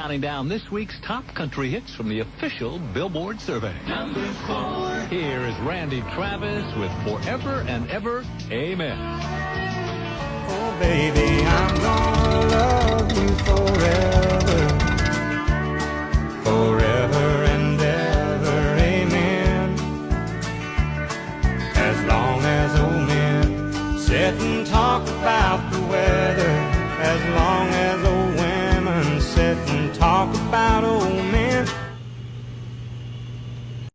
Counting down this week's top country hits from the official Billboard survey. Number 4. Here is Randy Travis with Forever and Ever, Amen. Oh, baby, I'm gonna love you forever.